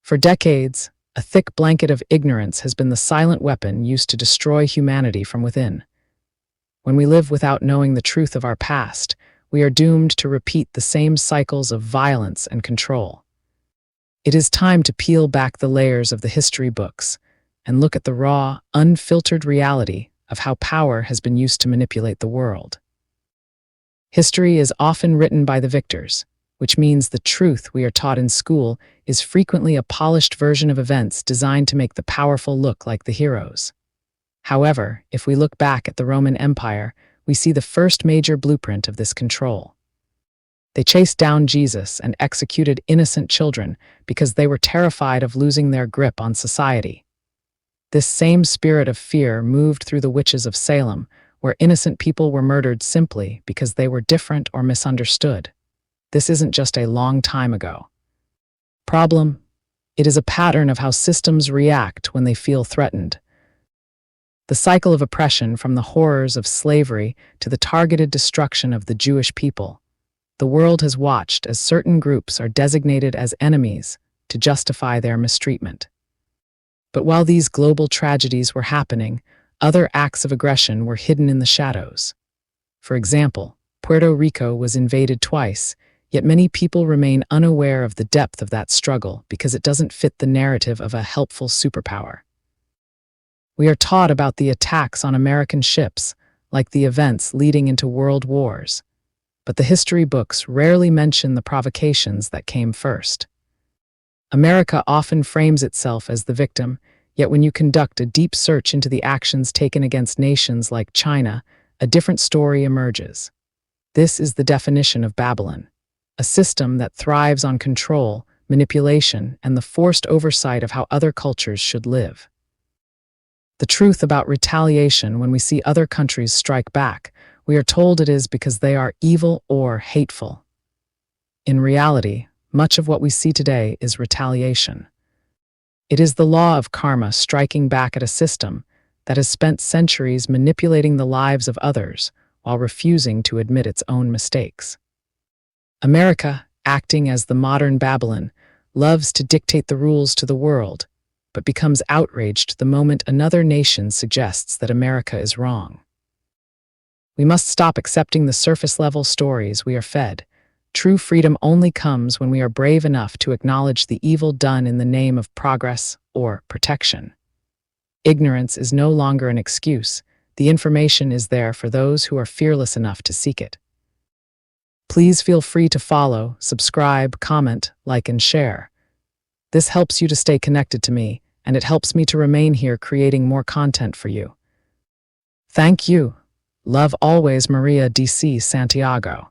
For decades, a thick blanket of ignorance has been the silent weapon used to destroy humanity from within. When we live without knowing the truth of our past, we are doomed to repeat the same cycles of violence and control. It is time to peel back the layers of the history books and look at the raw, unfiltered reality of how power has been used to manipulate the world. History is often written by the victors, which means the truth we are taught in school is frequently a polished version of events designed to make the powerful look like the heroes. However, if we look back at the Roman Empire, we see the first major blueprint of this control. They chased down Jesus and executed innocent children because they were terrified of losing their grip on society. This same spirit of fear moved through the witches of Salem, where innocent people were murdered simply because they were different or misunderstood. This isn't just a long time ago. Problem: it is a pattern of how systems react when they feel threatened. The cycle of oppression, from the horrors of slavery to the targeted destruction of the Jewish people. The world has watched as certain groups are designated as enemies to justify their mistreatment. But while these global tragedies were happening, other acts of aggression were hidden in the shadows. For example, Puerto Rico was invaded twice, yet many people remain unaware of the depth of that struggle because it doesn't fit the narrative of a helpful superpower. We are taught about the attacks on American ships, like the events leading into world wars. But the history books rarely mention the provocations that came first. America often frames itself as the victim, yet when you conduct a deep search into the actions taken against nations like China, a different story emerges. This is the definition of Babylon, a system that thrives on control, manipulation, and the forced oversight of how other cultures should live. The truth about retaliation: when we see other countries strike back, we are told it is because they are evil or hateful. In reality, much of what we see today is retaliation. It is the law of karma striking back at a system that has spent centuries manipulating the lives of others while refusing to admit its own mistakes. America, acting as the modern Babylon, loves to dictate the rules to the world, but becomes outraged the moment another nation suggests that America is wrong. We must stop accepting the surface-level stories we are fed. True freedom only comes when we are brave enough to acknowledge the evil done in the name of progress or protection. Ignorance is no longer an excuse. The information is there for those who are fearless enough to seek it. Please feel free to follow, subscribe, comment, like, and share. This helps you to stay connected to me, and it helps me to remain here creating more content for you. Thank you. Love always, Maria DC Santiago.